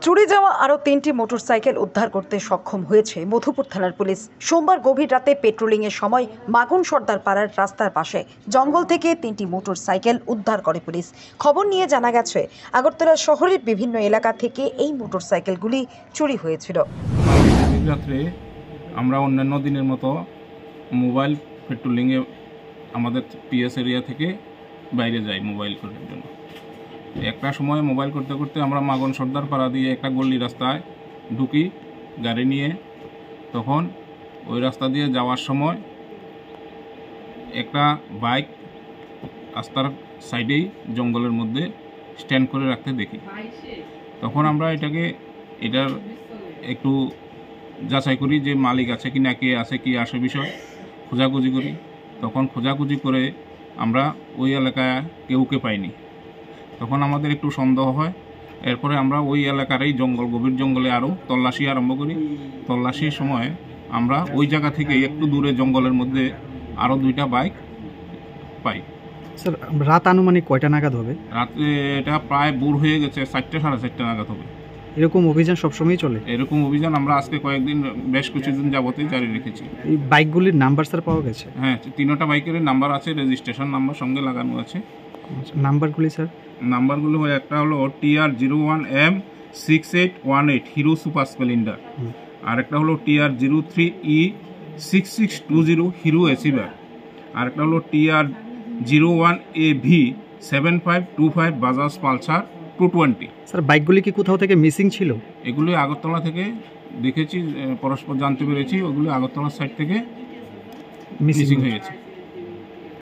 চুরি যাওয়া আরও 3টি মোটরসাইকেল উদ্ধার করতে সক্ষম হয়েছে মধুপুর থানার পুলিশ। সোমবার গভীর রাতে পেট্রোলিংয়ের সময় মাগুন সর্দার পাড়ার রাস্তার পাশে জঙ্গল থেকে 3টি মোটরসাইকেল উদ্ধার করে পুলিশ। খবর নিয়ে জানা গেছে আগরতলা শহরের বিভিন্ন এলাকা থেকে এই মোটরসাইকেলগুলি চুরি হয়েছিল। রাত্রে আমরা অন্যান্য দিনের মতো মোবাইল পেট্রোলিংয়ে আমাদের পিএস এরিয়া থেকে বাইরে যাই মোবাইল করার জন্য। একটা সময় মোবাইল করতে করতে আমরা মাগন সর্দার পাড়া দিয়ে একটা গল্লি রাস্তায় ঢুকি গাড়ি নিয়ে। তখন ওই রাস্তা দিয়ে যাওয়ার সময় একটা বাইক রাস্তার সাইডেই জঙ্গলের মধ্যে স্ট্যান্ড করে রাখতে দেখি। তখন আমরা এটার একটু যাচাই করি যে মালিক আছে কি না, কে আছে কি আসে বিষয় খোঁজাখুঁজি করি। তখন খোঁজাখুঁজি করে আমরা ওই এলাকায় কেউকে পাইনি। তখন আমাদের একটু সন্দেহ হয়। এরপরে আমরা ওই এলাকারই গভীর জঙ্গলে আরও তল্লাশি আরম্ভ করি। তল্লাশির সময় আমরা ওই জায়গা থেকে একটু দূরে জঙ্গলের মধ্যে আরও 2টা বাইক পাই। স্যার, রাত আনুমানিক কয়টা নাগাদ হবে? রাতে এটা প্রায় ভোর হয়ে গেছে, 4টে সাড়ে 4টে নাগাদ হবে। এরকম অভিযান সবসময় চলে? এরকম অভিযান আমরা আজকে কয়েকদিন, বেশ কিছুদিন যাবতই জারি রেখেছি। এই বাইকগুলির নাম্বার স্যার পাওয়া গেছে? হ্যাঁ, 3টা বাইকের নাম্বার আছে, রেজিস্ট্রেশন নাম্বার সঙ্গে লাগানো আছে। নাম্বারগুলি স্যার? নাম্বারগুলো একটা হলো TR01M 6818 হিরো সুপার স্প্লেন্ডার, আর একটা হলো TR03E 6620 হিরো এসিভার, আর একটা হলো TR01AV 7525 বাজাজ পালসার 220। স্যার, বাইকগুলি কি কোথাও থেকে মিসিং ছিল? এগুলি আগরতলা থেকে দেখেছি, পরস্পর জানতে পেরেছি ওগুলি আগরতলার সাইড থেকে মিসিং হয়ে গেছে।